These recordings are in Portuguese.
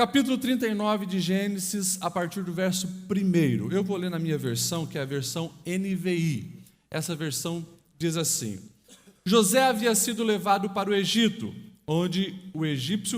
Capítulo 39 de Gênesis, a partir do verso 1. Eu vou ler na minha versão, que é a versão NVI. Essa versão diz assim: José havia sido levado para o Egito, onde o egípcio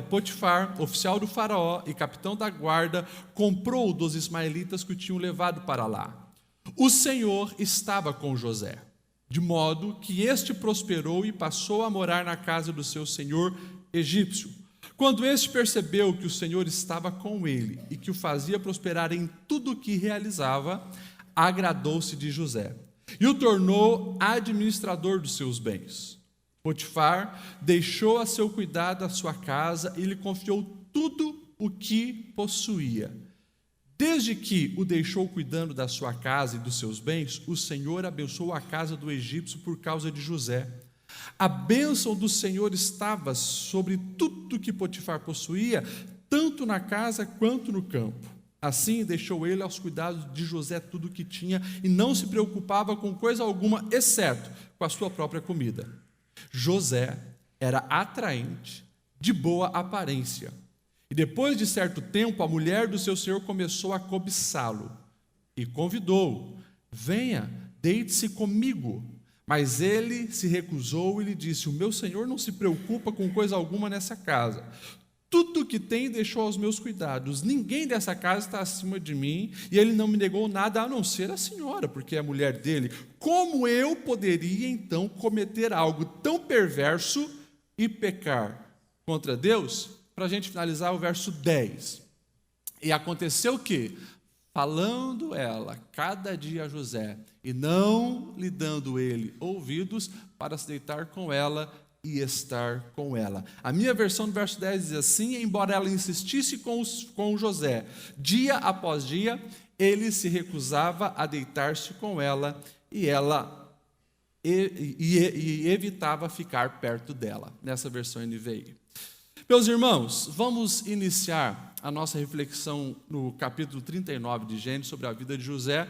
Potifar, oficial do faraó e capitão da guarda, comprou dos ismaelitas que o tinham levado para lá. O Senhor estava com José, de modo que este prosperou e passou a morar na casa do seu senhor egípcio. Quando este percebeu que o Senhor estava com ele e que o fazia prosperar em tudo o que realizava, agradou-se de José e o tornou administrador dos seus bens. Potifar deixou a seu cuidado a sua casa e lhe confiou tudo o que possuía. Desde que o deixou cuidando da sua casa e dos seus bens, o Senhor abençoou a casa do egípcio por causa de José. A bênção do Senhor estava sobre tudo que Potifar possuía, tanto na casa quanto no campo. Assim, deixou ele aos cuidados de José tudo o que tinha e não se preocupava com coisa alguma, exceto com a sua própria comida. José era atraente, de boa aparência. E depois de certo tempo, a mulher do seu senhor começou a cobiçá-lo e convidou-o: venha, deite-se comigo. Mas ele se recusou e lhe disse: o meu senhor não se preocupa com coisa alguma nessa casa. Tudo o que tem deixou aos meus cuidados. Ninguém dessa casa está acima de mim, e ele não me negou nada a não ser a senhora, porque é a mulher dele. Como eu poderia então cometer algo tão perverso e pecar contra Deus? Para a gente finalizar o verso 10. E aconteceu que, falando ela cada dia a José, e não lhe dando ele ouvidos, para se deitar com ela e estar com ela. A minha versão do verso 10 diz assim: embora ela insistisse com José, dia após dia, ele se recusava a deitar-se com ela e ela evitava ficar perto dela. Nessa versão NVI. Meus irmãos, vamos iniciar a nossa reflexão no capítulo 39 de Gênesis sobre a vida de José.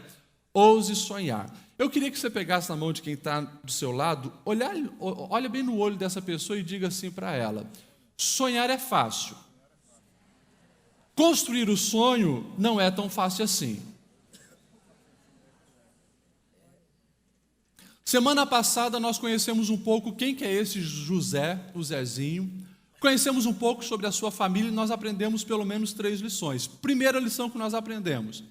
Ouse sonhar. Eu queria que você pegasse na mão de quem está do seu lado, olha bem no olho dessa pessoa e diga assim para ela: sonhar é fácil. Construir o sonho não é tão fácil assim. Semana passada nós conhecemos um pouco quem que é esse José, o Zezinho. Conhecemos um pouco sobre a sua família e nós aprendemos pelo menos 3 lições. Primeira lição que nós aprendemos: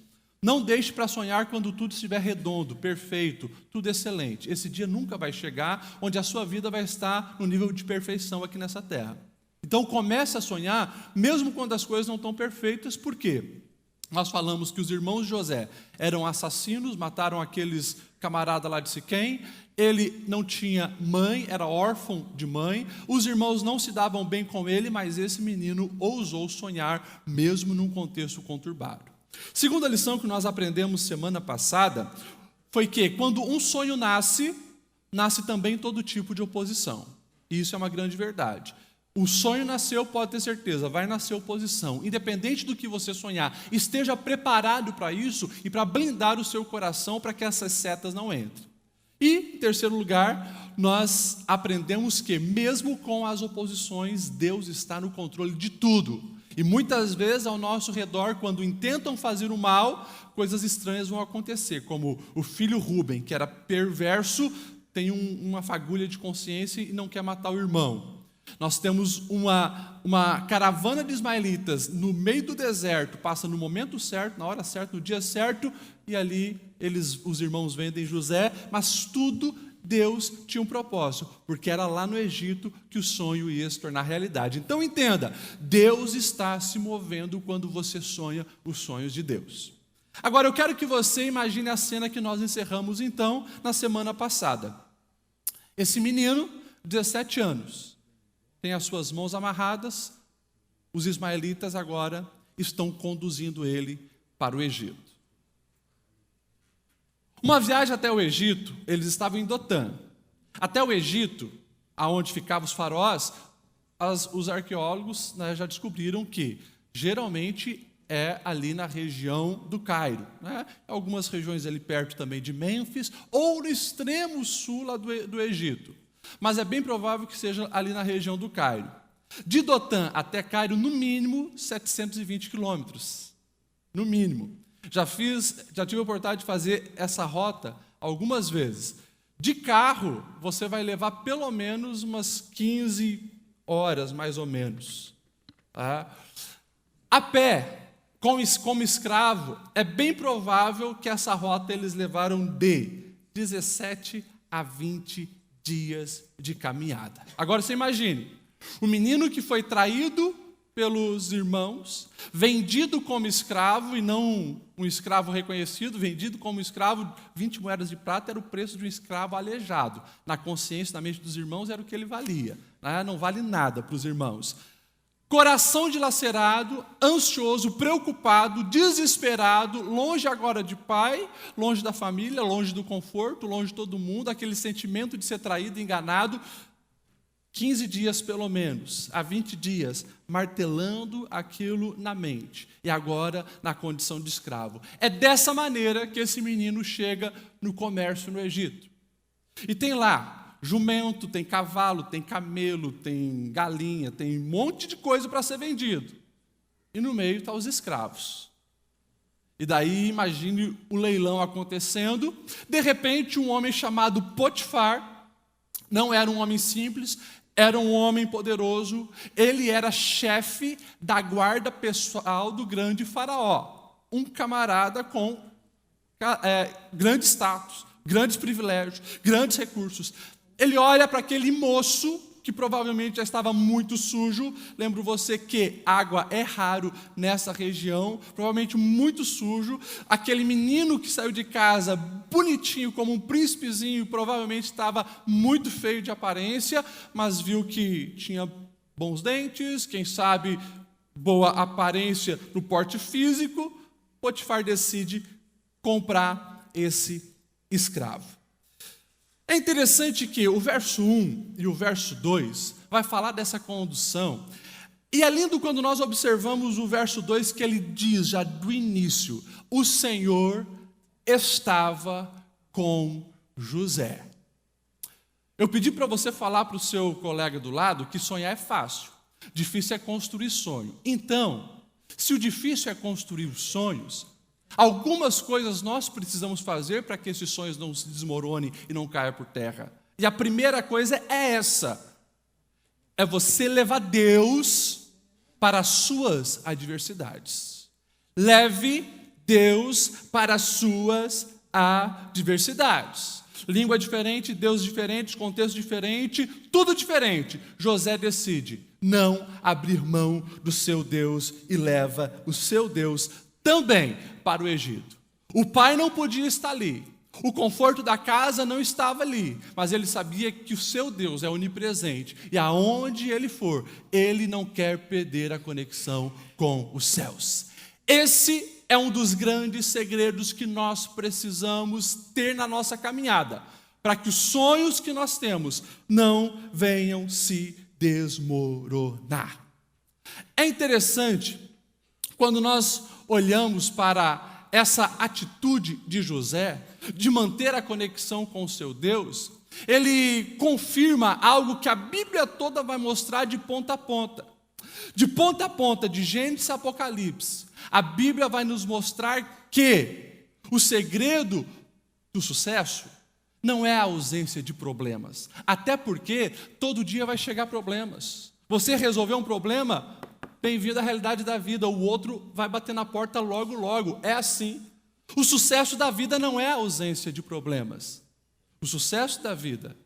não deixe para sonhar quando tudo estiver redondo, perfeito, tudo excelente. Esse dia nunca vai chegar onde a sua vida vai estar no nível de perfeição aqui nessa terra. Então comece a sonhar mesmo quando as coisas não estão perfeitas. Por quê? Nós falamos que os irmãos de José eram assassinos, mataram aqueles camaradas lá de Siquém. Ele não tinha mãe, era órfão de mãe. Os irmãos não se davam bem com ele, mas esse menino ousou sonhar mesmo num contexto conturbado. Segunda lição que nós aprendemos semana passada foi que quando um sonho nasce também todo tipo de oposição. E isso é uma grande verdade. O sonho nasceu, pode ter certeza, vai nascer oposição. Independente do que você sonhar, esteja preparado para isso e para blindar o seu coração para que essas setas não entrem. E, em terceiro lugar, nós aprendemos que mesmo com as oposições, Deus está no controle de tudo. E muitas vezes ao nosso redor, quando intentam fazer o mal, coisas estranhas vão acontecer, como o filho Rúben, que era perverso, tem uma fagulha de consciência e não quer matar o irmão. Nós temos uma caravana de ismaelitas no meio do deserto, passa no momento certo, na hora certa, no dia certo, e ali os irmãos vendem José, mas tudo Deus tinha um propósito, porque era lá no Egito que o sonho ia se tornar realidade. Então entenda, Deus está se movendo quando você sonha os sonhos de Deus. Agora eu quero que você imagine a cena que nós encerramos então na semana passada. Esse menino, 17 anos, tem as suas mãos amarradas, os ismaelitas agora estão conduzindo ele para o Egito. Uma viagem até o Egito, eles estavam em Dotã. Até o Egito, aonde ficavam os faraós, os arqueólogos já descobriram que geralmente é ali na região do Cairo, né? Algumas regiões ali perto também de Mênfis, ou no extremo sul lá do Egito. Mas é bem provável que seja ali na região do Cairo. De Dotã até Cairo, no mínimo, 720 quilômetros. No mínimo. Já tive a oportunidade de fazer essa rota algumas vezes. De carro, você vai levar pelo menos umas 15 horas, mais ou menos. Tá? A pé, como escravo, é bem provável que essa rota eles levaram de 17 a 20 dias de caminhada. Agora você imagine, o menino que foi traído pelos irmãos, vendido como escravo, e não um escravo reconhecido, vendido como escravo, 20 moedas de prata era o preço de um escravo aleijado. Na consciência, na mente dos irmãos, era o que ele valia. Né? Não vale nada para os irmãos. Coração dilacerado, ansioso, preocupado, desesperado, longe agora de pai, longe da família, longe do conforto, longe de todo mundo, aquele sentimento de ser traído, enganado, 15 dias pelo menos, a 20 dias, martelando aquilo na mente, e agora na condição de escravo. É dessa maneira que esse menino chega no comércio no Egito. E tem lá jumento, tem cavalo, tem camelo, tem galinha, tem um monte de coisa para ser vendido. E no meio estão os escravos. E daí imagine o leilão acontecendo, de repente um homem chamado Potifar, não era um homem simples, era um homem poderoso, ele era chefe da guarda pessoal do grande faraó, um camarada com grande status, grandes privilégios, grandes recursos. Ele olha para aquele moço, que provavelmente já estava muito sujo. Lembro você que água é raro nessa região, provavelmente muito sujo. Aquele menino que saiu de casa bonitinho, como um príncipezinho, provavelmente estava muito feio de aparência, mas viu que tinha bons dentes, quem sabe boa aparência no porte físico. Potifar decide comprar esse escravo. É interessante que o verso 1 e o verso 2 vai falar dessa condução. E é lindo quando nós observamos o verso 2 que ele diz já do início: o Senhor estava com José. Eu pedi para você falar para o seu colega do lado que sonhar é fácil, difícil é construir sonho. Então, se o difícil é construir os sonhos, algumas coisas nós precisamos fazer para que esses sonhos não se desmoronem e não caiam por terra. E a primeira coisa é essa: é você levar Deus para as suas adversidades. Leve Deus para as suas adversidades. Língua diferente, Deus diferente, contexto diferente, tudo diferente. José decide não abrir mão do seu Deus e leva o seu Deus também para o Egito. O pai não podia estar ali, o conforto da casa não estava ali, mas ele sabia que o seu Deus é onipresente, e aonde ele for, ele não quer perder a conexão com os céus. Esse é um dos grandes segredos que nós precisamos ter na nossa caminhada, para que os sonhos que nós temos não venham se desmoronar. É interessante quando nós olhamos para essa atitude de José, de manter a conexão com o seu Deus, ele confirma algo que a Bíblia toda vai mostrar de ponta a ponta. De ponta a ponta, de Gênesis a Apocalipse, a Bíblia vai nos mostrar que o segredo do sucesso não é a ausência de problemas. Até porque todo dia vai chegar problemas. Você resolveu um problema, bem-vindo à realidade da vida, o outro vai bater na porta logo, logo. É assim. O sucesso da vida não é a ausência de problemas. O sucesso da vida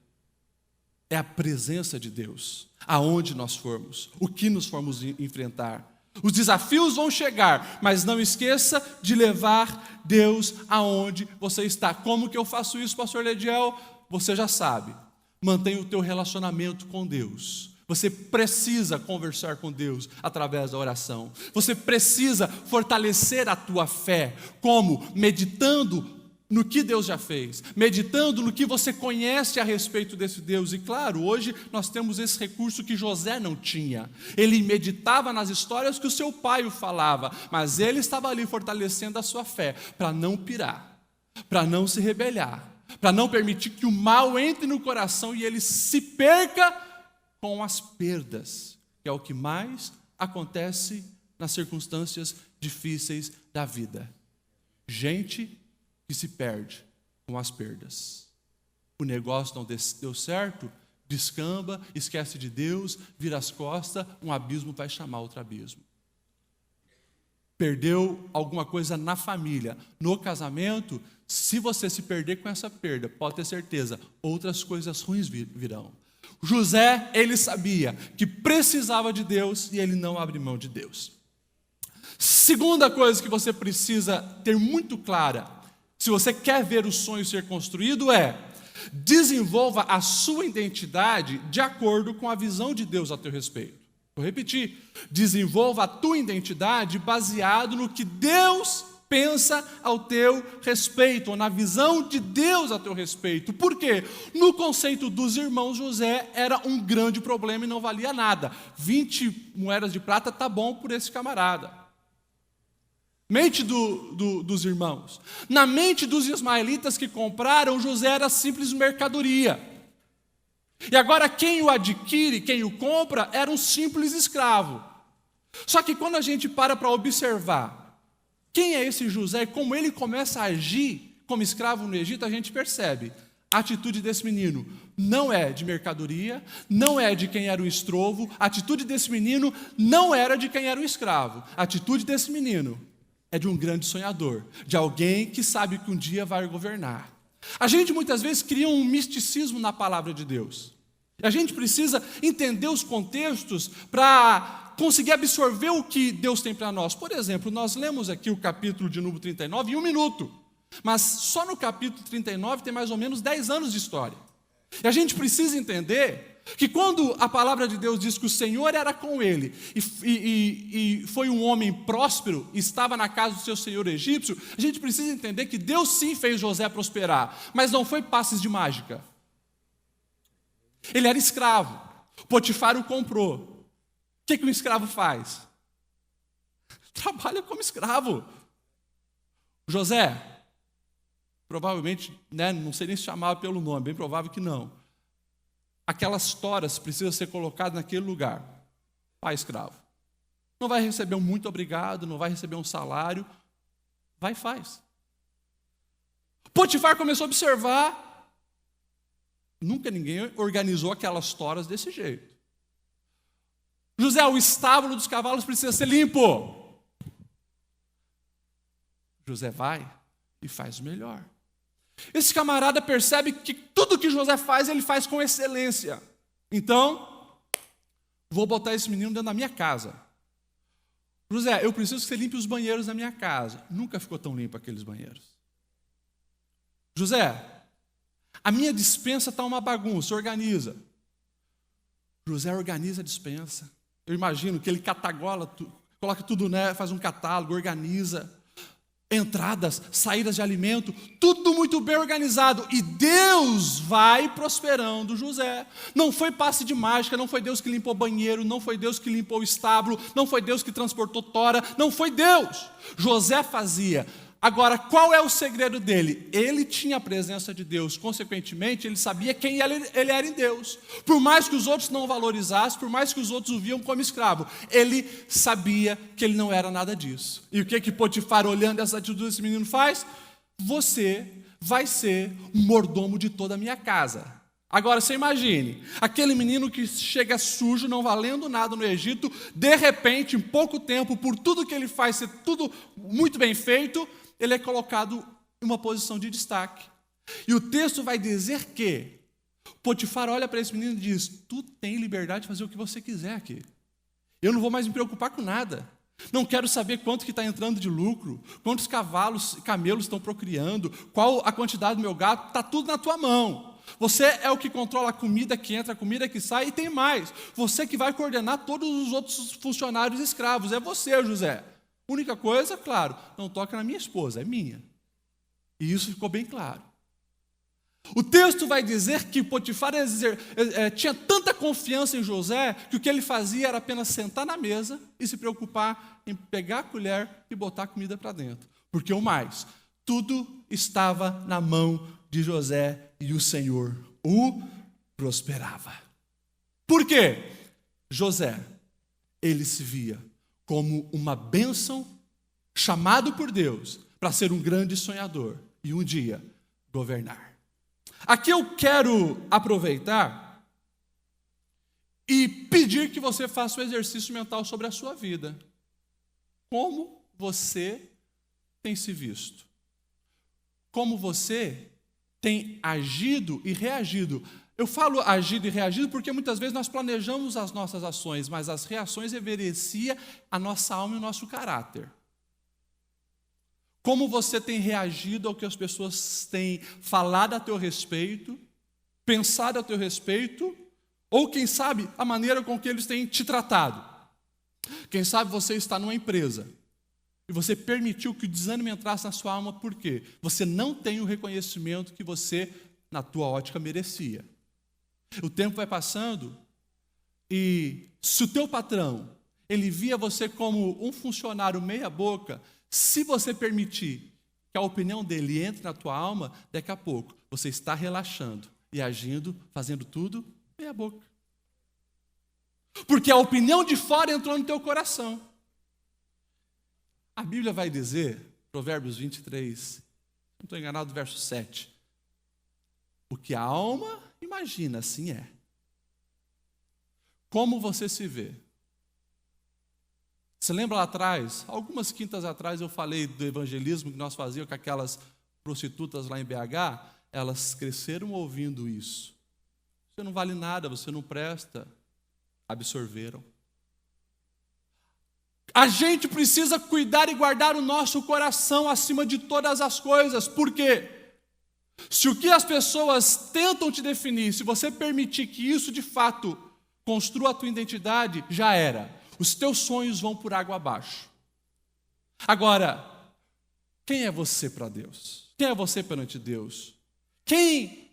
é a presença de Deus, aonde nós formos, o que nos formos enfrentar. Os desafios vão chegar, mas não esqueça de levar Deus aonde você está. Como que eu faço isso, pastor Lediel? Você já sabe. Mantenha o teu relacionamento com Deus. Você precisa conversar com Deus através da oração. Você precisa fortalecer a tua fé. Como? Meditando no que Deus já fez. Meditando no que você conhece a respeito desse Deus. E claro, hoje nós temos esse recurso que José não tinha. Ele meditava nas histórias que o seu pai o falava. Mas ele estava ali fortalecendo a sua fé para não pirar, para não se rebeliar, para não permitir que o mal entre no coração e ele se perca com as perdas que é o que mais acontece nas circunstâncias difíceis da vida. Gente que se perde com as perdas. O negócio não deu certo, descamba, esquece de Deus, vira as costas, um abismo vai chamar outro abismo. Perdeu alguma coisa na família, no casamento, se você se perder com essa perda, pode ter certeza, outras coisas ruins virão. José, ele sabia que precisava de Deus e ele não abre mão de Deus. Segunda coisa que você precisa ter muito clara, se você quer ver o sonho ser construído, é: desenvolva a sua identidade de acordo com a visão de Deus a teu respeito. Vou repetir: desenvolva a tua identidade baseado no que Deus pensa ao teu respeito, ou na visão de Deus a teu respeito. Por quê? No conceito dos irmãos, José era um grande problema e não valia nada. 20 moedas de prata tá bom por esse camarada. Mente dos irmãos. Na mente dos ismaelitas que compraram, José era simples mercadoria. E agora quem o adquire, quem o compra, era um simples escravo. Só que quando a gente para observar quem é esse José e como ele começa a agir como escravo no Egito, a gente percebe a atitude desse menino não é de mercadoria, não é de quem era o estrovo, a atitude desse menino não era de quem era o escravo. A atitude desse menino é de um grande sonhador, de alguém que sabe que um dia vai governar. A gente muitas vezes cria um misticismo na palavra de Deus. A gente precisa entender os contextos para conseguir absorver o que Deus tem para nós. Por exemplo, nós lemos aqui o capítulo de número 39 em 1 minuto. Mas só no capítulo 39 tem mais ou menos 10 anos de história. E a gente precisa entender que quando a palavra de Deus diz que o Senhor era com ele e foi um homem próspero, estava na casa do seu senhor egípcio, a gente precisa entender que Deus sim fez José prosperar, mas não foi passes de mágica. Ele era escravo, Potifar o comprou. O que um escravo faz? Trabalha como escravo. José, provavelmente, não sei nem se chamava pelo nome, bem provável que não. Aquelas toras precisam ser colocadas naquele lugar. Pai escravo. Não vai receber um muito obrigado, não vai receber um salário. Vai e faz. Potifar começou a observar. Nunca ninguém organizou aquelas toras desse jeito. José, o estábulo dos cavalos precisa ser limpo. José vai e faz o melhor. Esse camarada percebe que tudo que José faz, ele faz com excelência. Então, vou botar esse menino dentro da minha casa. José, eu preciso que você limpe os banheiros da minha casa. Nunca ficou tão limpo aqueles banheiros. José, a minha despensa está uma bagunça, organiza. José organiza a despensa. Eu imagino que ele catagola, coloca tudo, faz um catálogo, organiza. Entradas, saídas de alimento, tudo muito bem organizado. E Deus vai prosperando José. Não foi passe de mágica, não foi Deus que limpou o banheiro, não foi Deus que limpou o estábulo, não foi Deus que transportou tora, não foi Deus. José fazia. Agora, qual é o segredo dele? Ele tinha a presença de Deus, consequentemente, ele sabia quem ele era em Deus. Por mais que os outros não o valorizassem, por mais que os outros o viam como escravo, ele sabia que ele não era nada disso. E o que Potifar, olhando essa atitude desse menino, faz? Você vai ser o mordomo de toda a minha casa. Agora, você imagine, aquele menino que chega sujo, não valendo nada no Egito, de repente, em pouco tempo, por tudo que ele faz, ser tudo muito bem feito, ele é colocado em uma posição de destaque. E o texto vai dizer que Potifar olha para esse menino e diz: tu tem liberdade de fazer o que você quiser aqui. Eu não vou mais me preocupar com nada. Não quero saber quanto que está entrando de lucro, quantos cavalos, camelos estão procriando, qual a quantidade do meu gado, está tudo na tua mão. Você é o que controla a comida que entra, a comida que sai, e tem mais. Você que vai coordenar todos os outros funcionários escravos. É você, José. Única coisa, claro, não toca na minha esposa, é minha. E isso ficou bem claro. O texto vai dizer que Potifar tinha tanta confiança em José que o que ele fazia era apenas sentar na mesa e se preocupar em pegar a colher e botar a comida para dentro. Porque o mais, tudo estava na mão de José e o Senhor o prosperava. Por quê? José ele se via como uma bênção, chamado por Deus para ser um grande sonhador e um dia governar. Aqui eu quero aproveitar e pedir que você faça um exercício mental sobre a sua vida. Como você tem se visto? Como você tem agido e reagido? Eu falo agido e reagido porque muitas vezes nós planejamos as nossas ações, mas as reações evidenciam a nossa alma e o nosso caráter. Como você tem reagido ao que as pessoas têm falado a teu respeito, pensado a teu respeito, ou quem sabe a maneira com que eles têm te tratado. Quem sabe você está numa empresa e você permitiu que o desânimo entrasse na sua alma, por quê? Você não tem o reconhecimento que você, na tua ótica, merecia. O tempo vai passando e se o teu patrão, ele via você como um funcionário meia boca, se você permitir que a opinião dele entre na tua alma, daqui a pouco você está relaxando e agindo, fazendo tudo meia boca. Porque a opinião de fora entrou no teu coração. A Bíblia vai dizer, Provérbios 23, não estou enganado, verso 7, o que a alma imagina, assim é. Como você se vê? Você lembra lá atrás, algumas quintas atrás eu falei do evangelismo que nós fazíamos com aquelas prostitutas lá em BH, elas cresceram ouvindo isso. Você não vale nada, você não presta, absorveram. A gente precisa cuidar e guardar o nosso coração acima de todas as coisas, por quê? Se o que as pessoas tentam te definir, se você permitir que isso de fato construa a tua identidade, já era. Os teus sonhos vão por água abaixo. Agora, quem é você para Deus? Quem é você perante Deus? Quem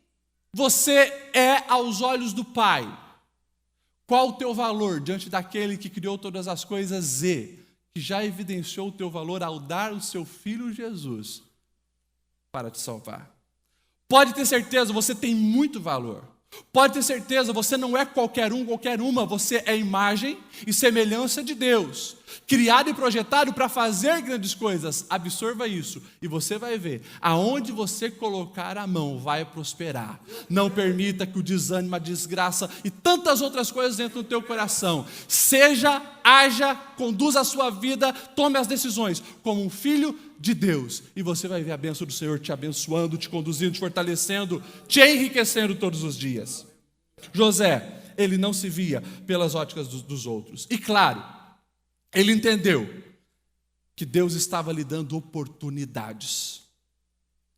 você é aos olhos do Pai? Qual o teu valor diante daquele que criou todas as coisas e que já evidenciou o teu valor ao dar o seu Filho Jesus para te salvar? Pode ter certeza, você tem muito valor. Pode ter certeza, você não é qualquer um, qualquer uma, você é imagem e semelhança de Deus, criado e projetado para fazer grandes coisas. Absorva isso e você vai ver, aonde você colocar a mão vai prosperar. Não permita que o desânimo, a desgraça e tantas outras coisas entrem no teu coração. Seja, haja, conduza a sua vida, tome as decisões como um filho de Deus, e você vai ver a bênção do Senhor te abençoando, te conduzindo, te fortalecendo, te enriquecendo todos os dias. José, ele não se via pelas óticas dos outros. E claro, ele entendeu que Deus estava lhe dando oportunidades.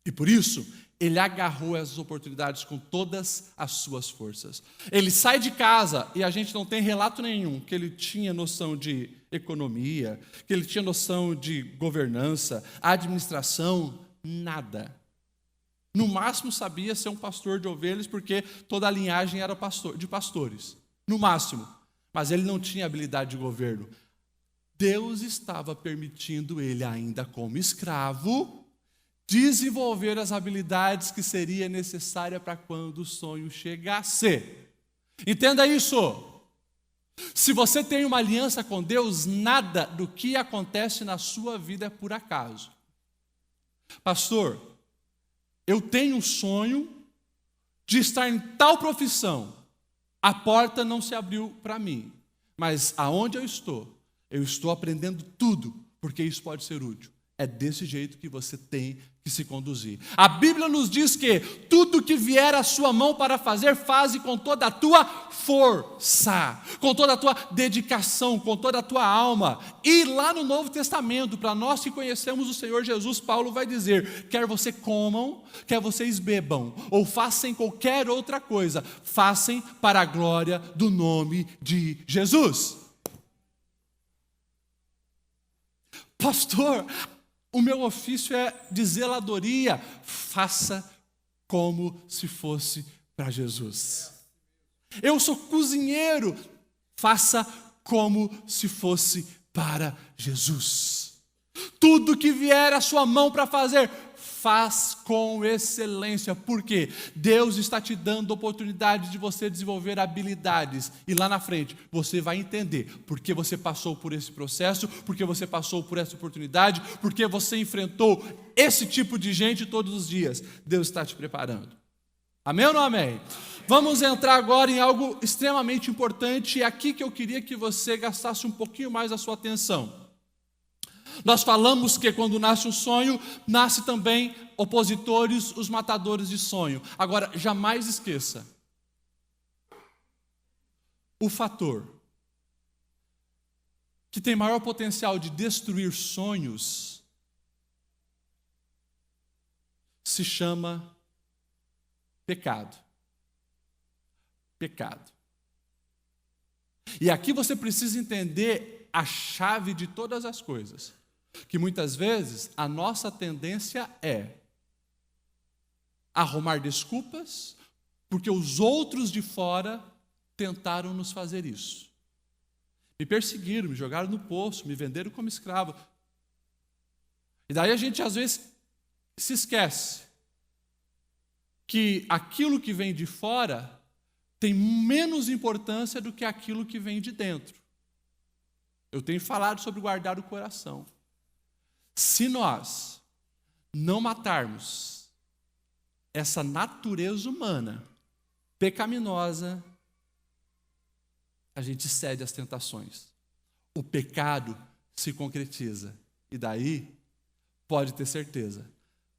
E por isso, ele agarrou essas oportunidades com todas as suas forças. Ele sai de casa e a gente não tem relato nenhum que ele tinha noção de economia, que ele tinha noção de governança, administração, nada. No máximo sabia ser um pastor de ovelhas, porque toda a linhagem era de pastores. No máximo. Mas ele não tinha habilidade de governo. Deus estava permitindo ele, ainda como escravo, desenvolver as habilidades que seria necessária para quando o sonho chegasse. Entenda isso. Se você tem uma aliança com Deus, nada do que acontece na sua vida é por acaso. Pastor, eu tenho um sonho de estar em tal profissão. A porta não se abriu para mim, mas aonde eu estou aprendendo tudo, porque isso pode ser útil. É desse jeito que você tem que se conduzir. A Bíblia nos diz que tudo que vier à sua mão para fazer, faze com toda a tua força, com toda a tua dedicação, com toda a tua alma. E lá no Novo Testamento, para nós que conhecemos o Senhor Jesus, Paulo vai dizer, quer você comam, quer vocês bebam, ou façam qualquer outra coisa, façam para a glória do nome de Jesus. Pastor, o meu ofício é de zeladoria. Faça como se fosse para Jesus. Eu sou cozinheiro. Faça como se fosse para Jesus. Tudo que vier à sua mão para fazer, faz com excelência. Por quê? Deus está te dando oportunidade de você desenvolver habilidades. E lá na frente, você vai entender porque você passou por esse processo, porque você passou por essa oportunidade, porque você enfrentou esse tipo de gente todos os dias. Deus está te preparando. Amém ou não amém? Vamos entrar agora em algo extremamente importante. É aqui que eu queria que você gastasse um pouquinho mais a sua atenção. Nós falamos que quando nasce um sonho, nasce também opositores, os matadores de sonho. Agora, jamais esqueça, o fator que tem maior potencial de destruir sonhos se chama pecado. Pecado. E aqui você precisa entender a chave de todas as coisas. Que muitas vezes a nossa tendência é arrumar desculpas porque os outros de fora tentaram nos fazer isso. Me perseguiram, me jogaram no poço, me venderam como escravo. E daí a gente às vezes se esquece que aquilo que vem de fora tem menos importância do que aquilo que vem de dentro. Eu tenho falado sobre guardar o coração. Se nós não matarmos essa natureza humana pecaminosa, a gente cede às tentações. O pecado se concretiza. E daí, pode ter certeza,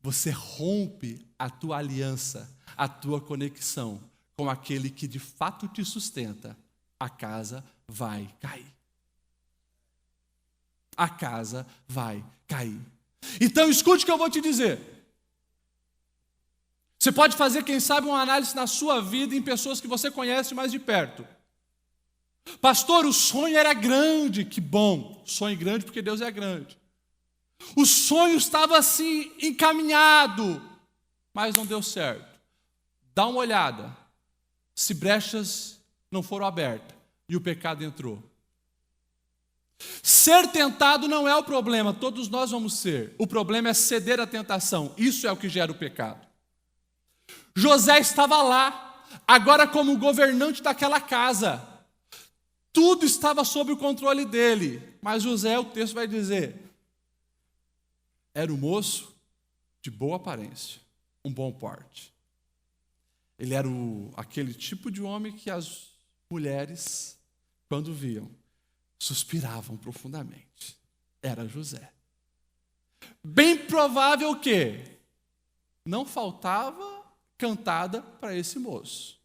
você rompe a tua aliança, a tua conexão com aquele que de fato te sustenta. A casa vai cair. A casa vai cair. Então escute o que eu vou te dizer. Você pode fazer, quem sabe, uma análise na sua vida em pessoas que você conhece mais de perto. Pastor, o sonho era grande. Que bom, sonho grande porque Deus é grande. O sonho estava assim encaminhado, mas não deu certo. Dá uma olhada se brechas não foram abertas e o pecado entrou. Ser tentado não é o problema, todos nós vamos ser. O problema é ceder à tentação, isso é o que gera o pecado. José estava lá, agora como governante daquela casa. Tudo estava sob o controle dele. Mas José, o texto vai dizer, era um moço de boa aparência, um bom porte. Ele era aquele tipo de homem que as mulheres, quando viam, suspiravam profundamente. Era José. Bem provável que não faltava cantada para esse moço.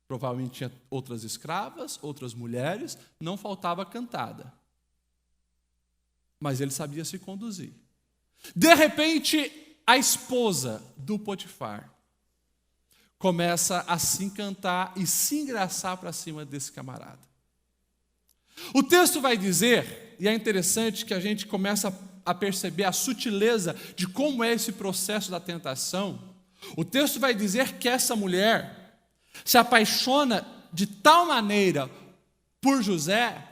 Provavelmente tinha outras escravas, outras mulheres, não faltava cantada. Mas ele sabia se conduzir. De repente, a esposa do Potifar começa a se encantar e se engraçar para cima desse camarada. O texto vai dizer, e é interessante que a gente começa a perceber a sutileza de como é esse processo da tentação. O texto vai dizer que essa mulher se apaixona de tal maneira por José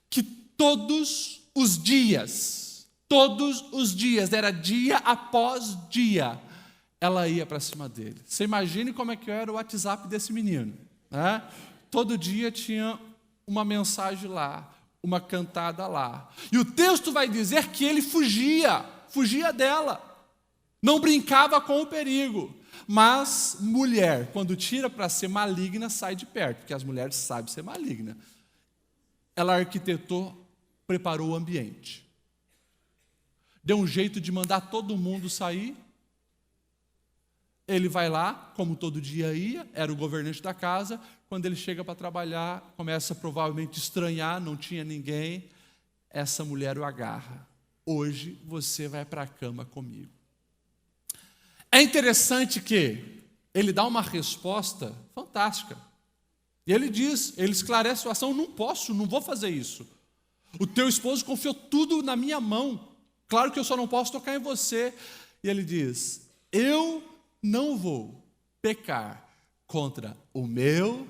que todos os dias, era dia após dia, ela ia para cima dele. Você imagine como é que era o WhatsApp desse menino, né? Todo dia tinha uma mensagem lá, uma cantada lá. E o texto vai dizer que ele fugia dela. Não brincava com o perigo. Mas mulher, quando tira para ser maligna, sai de perto, porque as mulheres sabem ser maligna. Ela arquitetou, preparou o ambiente. Deu um jeito de mandar todo mundo sair. Ele vai lá, como todo dia ia, era o governante da casa. Quando ele chega para trabalhar, começa provavelmente a estranhar, não tinha ninguém. Essa mulher o agarra. Hoje você vai para a cama comigo. É interessante que ele dá uma resposta fantástica. E ele esclarece a situação, não vou fazer isso. O teu esposo confiou tudo na minha mão. Claro que eu só não posso tocar em você. E ele diz, eu não vou pecar contra o meu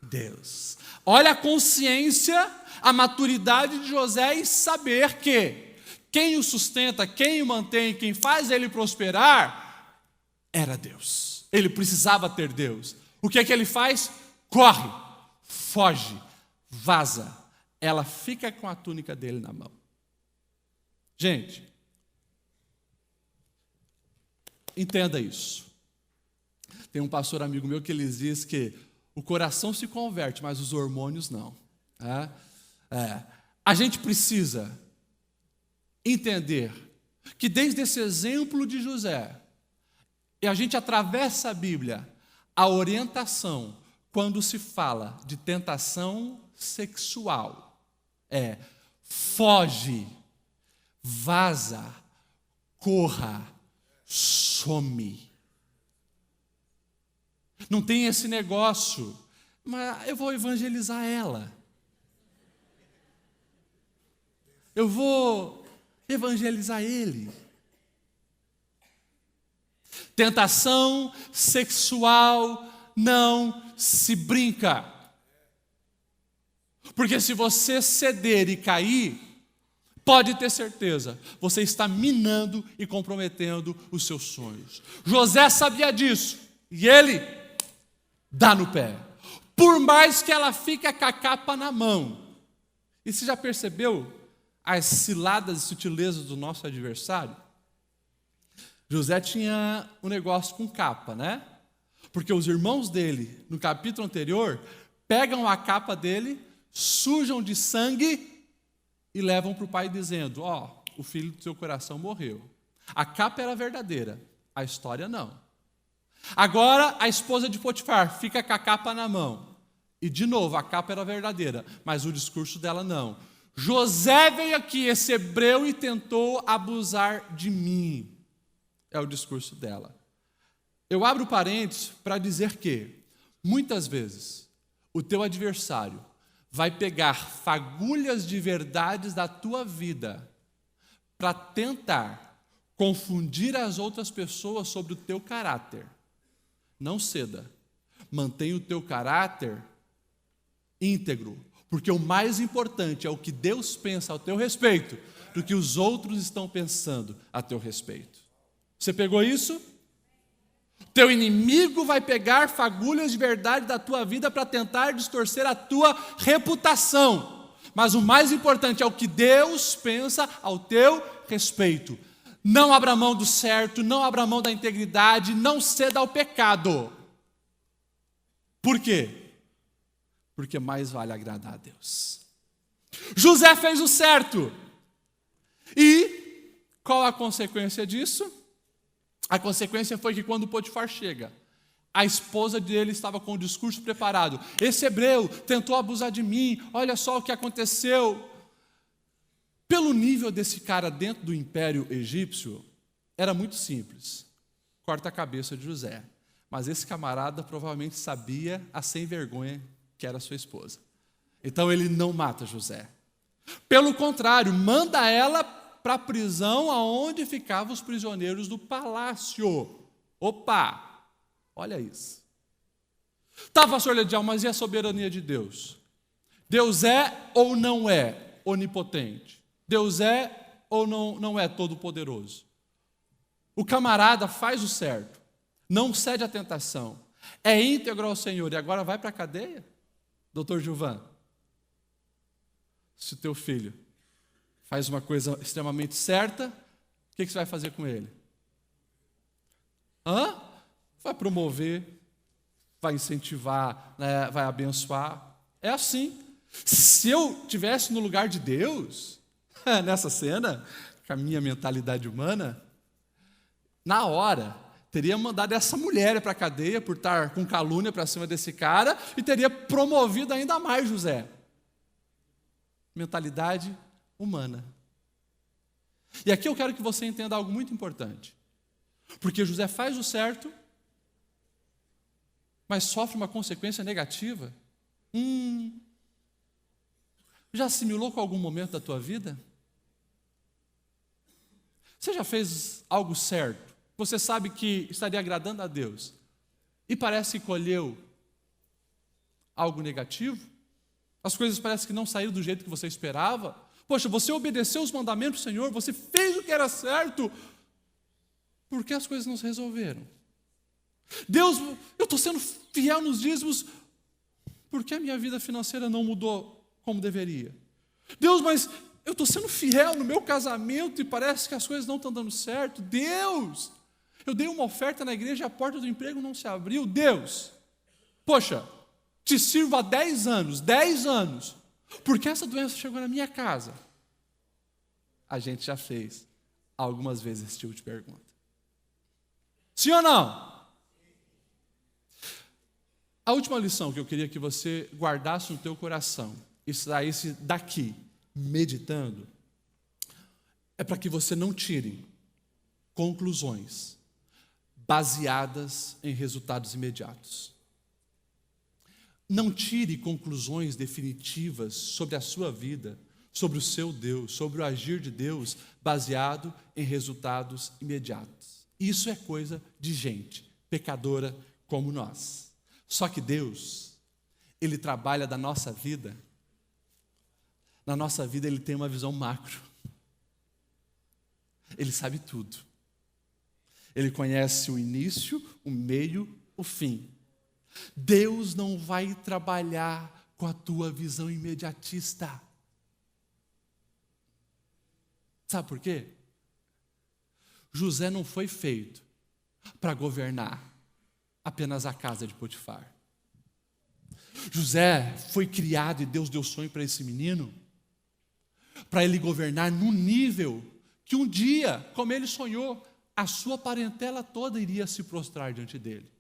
Deus. Olha a consciência, a maturidade de José em saber que quem o sustenta, quem o mantém, quem faz ele prosperar, era Deus. Ele precisava ter Deus. O que é que ele faz? Corre, foge, vaza. Ela fica com a túnica dele na mão. Gente, entenda isso. Tem um pastor amigo meu que ele diz que o coração se converte, mas os hormônios não. A gente precisa entender que desde esse exemplo de José, e a gente atravessa a Bíblia, a orientação quando se fala de tentação sexual é: foge, vaza, corra, some. Não tem esse negócio, mas eu vou evangelizar ela. Eu vou evangelizar ele. Tentação sexual não se brinca. Porque se você ceder e cair, pode ter certeza, você está minando e comprometendo os seus sonhos. José sabia disso, e ele dá no pé. Por mais que ela fique com a capa na mão. E você já percebeu as ciladas e sutilezas do nosso adversário? José tinha um negócio com capa, né? Porque os irmãos dele, no capítulo anterior, pegam a capa dele, sujam de sangue e levam para o pai dizendo: o filho do seu coração morreu. A capa era verdadeira, a história não. Agora a esposa de Potifar fica com a capa na mão. E de novo, a capa era verdadeira, mas o discurso dela não. José veio aqui, esse hebreu, e tentou abusar de mim. É o discurso dela. Eu abro parênteses para dizer que, muitas vezes, o teu adversário vai pegar fagulhas de verdades da tua vida para tentar confundir as outras pessoas sobre o teu caráter. Não ceda. Mantenha o teu caráter íntegro, porque o mais importante é o que Deus pensa ao teu respeito do que os outros estão pensando a teu respeito. Você pegou isso? Teu inimigo vai pegar fagulhas de verdade da tua vida para tentar distorcer a tua reputação. Mas o mais importante é o que Deus pensa ao teu respeito. Não abra mão do certo, não abra mão da integridade, não ceda ao pecado. Por quê? Porque mais vale agradar a Deus. José fez o certo. E qual a consequência disso? A consequência foi que quando Potifar chega, a esposa dele estava com o discurso preparado. Esse hebreu tentou abusar de mim, olha só o que aconteceu. Pelo nível desse cara dentro do império egípcio, era muito simples. Corta a cabeça de José. Mas esse camarada provavelmente sabia a sem vergonha que era sua esposa. Então ele não mata José. Pelo contrário, manda ela para a prisão aonde ficavam os prisioneiros do palácio. Opa! Olha isso. Tá, pastor Ledial, mas e a soberania de Deus? Deus é ou não é onipotente? Deus é ou não é todo-poderoso? O camarada faz o certo, não cede à tentação, é íntegro ao Senhor e agora vai para a cadeia? Doutor Gilvan, se o teu filho faz uma coisa extremamente certa, o que você vai fazer com ele? Vai promover, vai incentivar, né, vai abençoar. É assim. Se eu estivesse no lugar de Deus, nessa cena, com a minha mentalidade humana, na hora, teria mandado essa mulher para a cadeia por estar com calúnia para cima desse cara e teria promovido ainda mais José. Mentalidade humana. E aqui eu quero que você entenda algo muito importante. Porque José faz o certo, mas sofre uma consequência negativa. Já assimilou com algum momento da tua vida? Você já fez algo certo? Você sabe que estaria agradando a Deus e parece que colheu algo negativo? As coisas parecem que não saíram do jeito que você esperava? Poxa, você obedeceu os mandamentos do Senhor, você fez o que era certo. Por que as coisas não se resolveram? Deus, eu estou sendo fiel nos dízimos, por que a minha vida financeira não mudou como deveria? Deus, mas eu estou sendo fiel no meu casamento e parece que as coisas não estão dando certo. Deus, eu dei uma oferta na igreja e a porta do emprego não se abriu. Deus, poxa, te sirvo há 10 anos, por que essa doença chegou na minha casa? A gente já fez algumas vezes esse tipo de pergunta. Sim ou não? A última lição que eu queria que você guardasse no teu coração e saísse daqui meditando é para que você não tire conclusões baseadas em resultados imediatos. Não tire conclusões definitivas sobre a sua vida, sobre o seu Deus, sobre o agir de Deus, baseado em resultados imediatos. Isso é coisa de gente pecadora como nós. Só que Deus, Ele trabalha da nossa vida. Na nossa vida Ele tem uma visão macro. Ele sabe tudo. Ele conhece o início, o meio, o fim. Deus não vai trabalhar com a tua visão imediatista. Sabe por quê? José não foi feito para governar apenas a casa de Potifar. José foi criado e Deus deu sonho para esse menino, para ele governar num nível que um dia, como ele sonhou, a sua parentela toda iria se prostrar diante dele.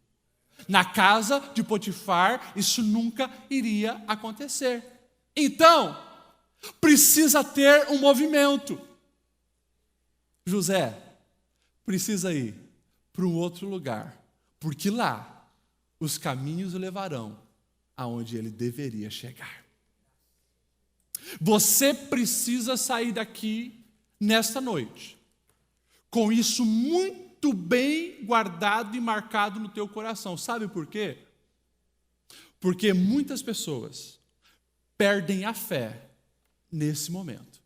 Na casa de Potifar, isso nunca iria acontecer. Então, precisa ter um movimento. José precisa ir para um outro lugar, porque lá os caminhos o levarão aonde ele deveria chegar. Você precisa sair daqui nesta noite com isso muito bem guardado e marcado no teu coração. Sabe por quê? Porque muitas pessoas perdem a fé nesse momento.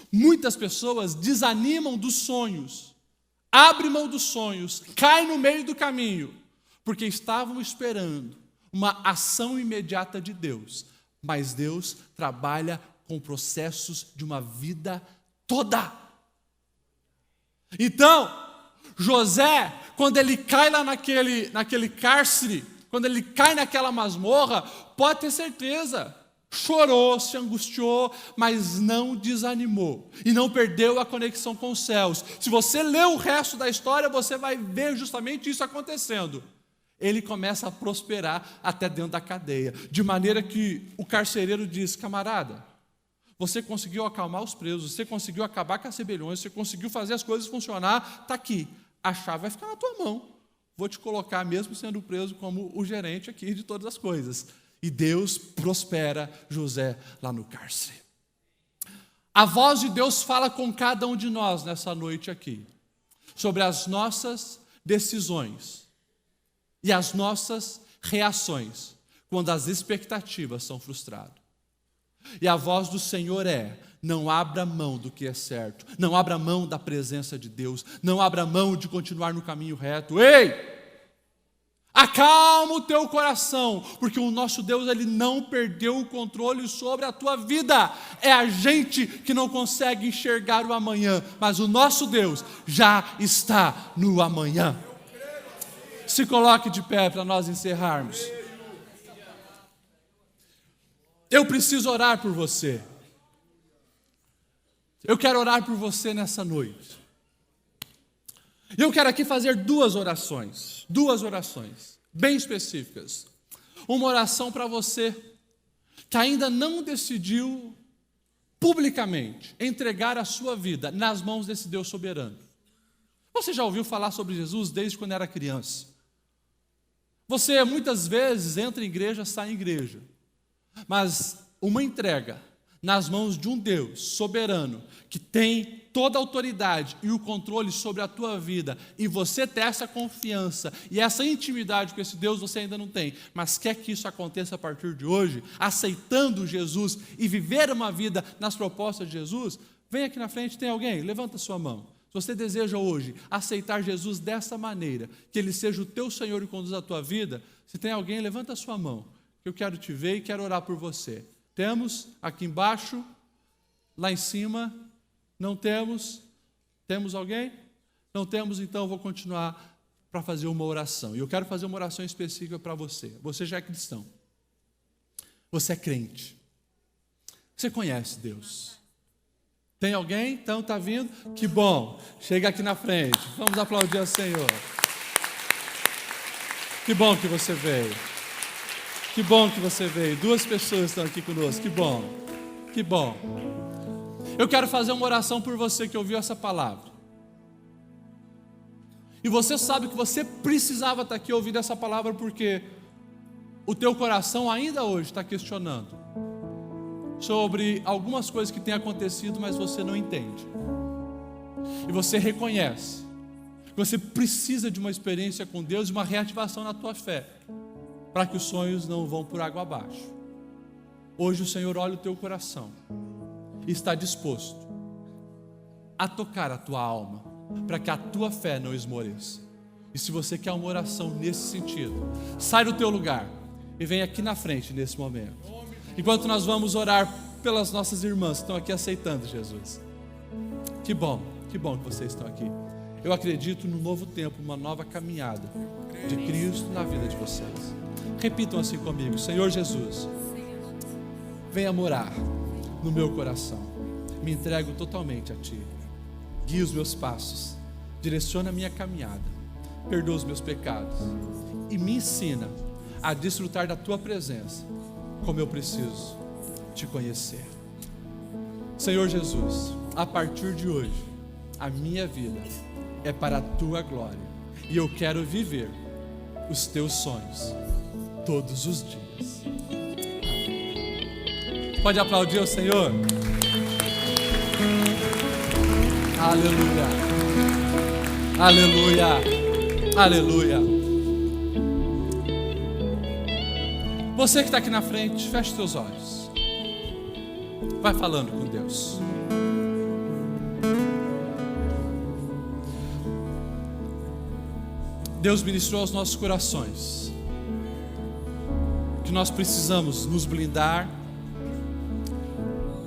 Muitas pessoas desanimam dos sonhos, abrem mão dos sonhos, caem no meio do caminho, porque estavam esperando uma ação imediata de Deus. Mas Deus trabalha com processos de uma vida toda. Então, José, quando ele cai lá naquele cárcere, quando ele cai naquela masmorra, pode ter certeza, chorou, se angustiou, mas não desanimou e não perdeu a conexão com os céus. Se você ler o resto da história, você vai ver justamente isso acontecendo. Ele começa a prosperar até dentro da cadeia, de maneira que o carcereiro diz: camarada, você conseguiu acalmar os presos, você conseguiu acabar com as rebeliões, você conseguiu fazer as coisas funcionar, está aqui, a chave vai ficar na tua mão. Vou te colocar, mesmo sendo preso, como o gerente aqui de todas as coisas. E Deus prospera José lá no cárcere. A voz de Deus fala com cada um de nós nessa noite aqui, sobre as nossas decisões e as nossas reações, quando as expectativas são frustradas. E a voz do Senhor é: não abra mão do que é certo, não abra mão da presença de Deus, não abra mão de continuar no caminho reto. Ei! Acalma o teu coração, porque o nosso Deus, Ele não perdeu o controle sobre a tua vida. É a gente que não consegue enxergar o amanhã, mas o nosso Deus já está no amanhã. Se coloque de pé para nós encerrarmos. Eu preciso orar por você. Eu quero orar por você nessa noite. Eu quero aqui fazer duas orações bem específicas. Uma oração para você que ainda não decidiu publicamente entregar a sua vida nas mãos desse Deus soberano. Você já ouviu falar sobre Jesus desde quando era criança? Você muitas vezes entra em igreja, sai em igreja. Mas uma entrega nas mãos de um Deus soberano, que tem toda a autoridade e o controle sobre a tua vida, e você ter essa confiança e essa intimidade com esse Deus, você ainda não tem, mas quer que isso aconteça a partir de hoje, aceitando Jesus e viver uma vida nas propostas de Jesus, vem aqui na frente. Tem alguém? Levanta sua mão. Se você deseja hoje aceitar Jesus dessa maneira, que Ele seja o teu Senhor e conduza a tua vida, se tem alguém, levanta a sua mão, que eu quero te ver e quero orar por você. Temos aqui embaixo, lá em cima. Não temos? Temos alguém? Não temos, então eu vou continuar para fazer uma oração. E eu quero fazer uma oração específica para você. Você já é cristão. Você é crente. Você conhece Deus. Tem alguém? Então está vindo? Que bom. Chega aqui na frente. Vamos aplaudir ao Senhor. Que bom que você veio. Que bom que você veio. 2 pessoas estão aqui conosco. Que bom. Que bom. Eu quero fazer uma oração por você que ouviu essa palavra. E você sabe que você precisava estar aqui ouvindo essa palavra porque o teu coração ainda hoje está questionando sobre algumas coisas que têm acontecido, mas você não entende. E você reconhece que você precisa de uma experiência com Deus e uma reativação na tua fé, para que os sonhos não vão por água abaixo. Hoje o Senhor olha o teu coração e está disposto a tocar a tua alma, para que a tua fé não esmoreça. E se você quer uma oração nesse sentido, sai do teu lugar e vem aqui na frente nesse momento, enquanto nós vamos orar pelas nossas irmãs que estão aqui aceitando Jesus. Que bom que vocês estão aqui. Eu acredito no novo tempo, uma nova caminhada de Cristo na vida de vocês. Repitam assim comigo: Senhor Jesus, venha morar no meu coração, me entrego totalmente a Ti, guia os meus passos, direciona a minha caminhada, perdoa os meus pecados e me ensina a desfrutar da Tua presença, como eu preciso Te conhecer. Senhor Jesus, a partir de hoje, a minha vida é para a Tua glória e eu quero viver os Teus sonhos todos os dias. Pode aplaudir o Senhor? Aleluia, aleluia, aleluia. Você que está aqui na frente, feche seus olhos. Vai falando com Deus. Deus ministrou aos nossos corações que nós precisamos nos blindar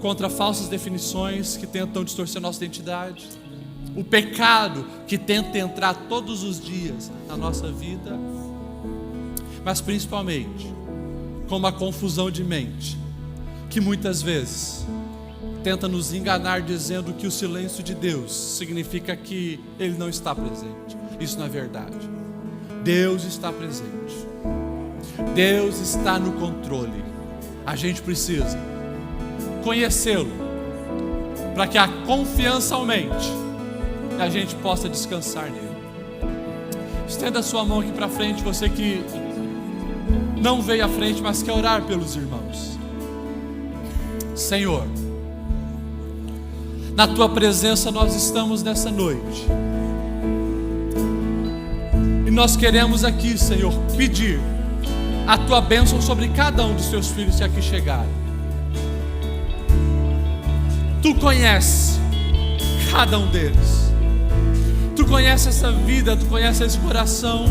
contra falsas definições que tentam distorcer nossa identidade, o pecado que tenta entrar todos os dias na nossa vida, mas principalmente com uma confusão de mente que muitas vezes tenta nos enganar dizendo que o silêncio de Deus significa que Ele não está presente. Isso não é verdade. Deus está presente. Deus está no controle. A gente precisa conhecê-lo para que a confiança aumente e a gente possa descansar nele. Estenda a sua mão aqui para frente, você que não veio à frente, mas quer orar pelos irmãos. Senhor, na Tua presença nós estamos nessa noite. E nós queremos aqui, Senhor, pedir a Tua bênção sobre cada um dos Teus filhos que aqui chegaram. Tu conheces cada um deles. Tu conheces essa vida, Tu conheces esse coração.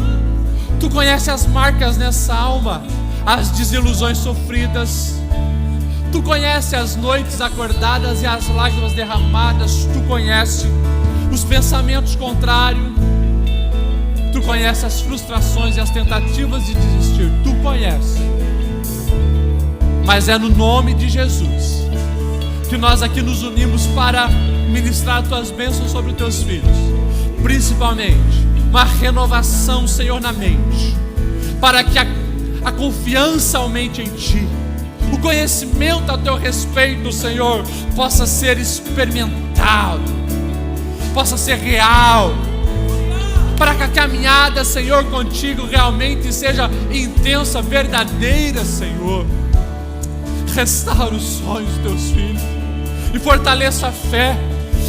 Tu conheces as marcas nessa alma, as desilusões sofridas. Tu conheces as noites acordadas e as lágrimas derramadas. Tu conheces os pensamentos contrários. Tu conheces as frustrações e as tentativas de desistir. Tu conheces. Mas é no nome de Jesus que nós aqui nos unimos para ministrar Tuas bênçãos sobre os Teus filhos. Principalmente uma renovação, Senhor, na mente, para que a confiança aumente em Ti, o conhecimento a Teu respeito, Senhor, possa ser experimentado, possa ser real, para que a caminhada, Senhor, contigo realmente seja intensa, verdadeira, Senhor. Restaura os sonhos dos Teus filhos e fortaleça a fé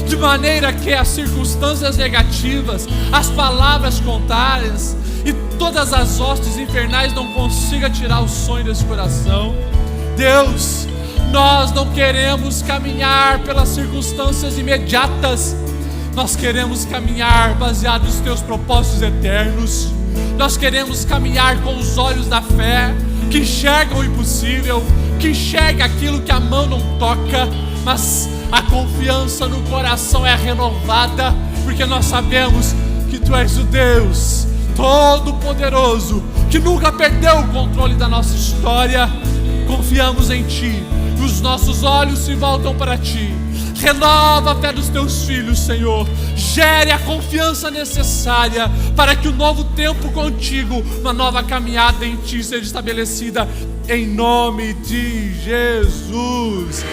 de maneira que as circunstâncias negativas, as palavras contrárias e todas as hostes infernais não consigam tirar o sonho desse coração. Deus, nós não queremos caminhar pelas circunstâncias imediatas, nós queremos caminhar baseado nos teus propósitos eternos. Nós queremos caminhar com os olhos da fé, que enxergam o impossível, que enxerga aquilo que a mão não toca, mas a confiança no coração é renovada, porque nós sabemos que Tu és o Deus Todo-Poderoso, que nunca perdeu o controle da nossa história. Confiamos em Ti, e os nossos olhos se voltam para Ti. Renova a fé dos Teus filhos, Senhor. Gere a confiança necessária para que o novo tempo contigo, uma nova caminhada em Ti seja estabelecida, em nome de Jesus.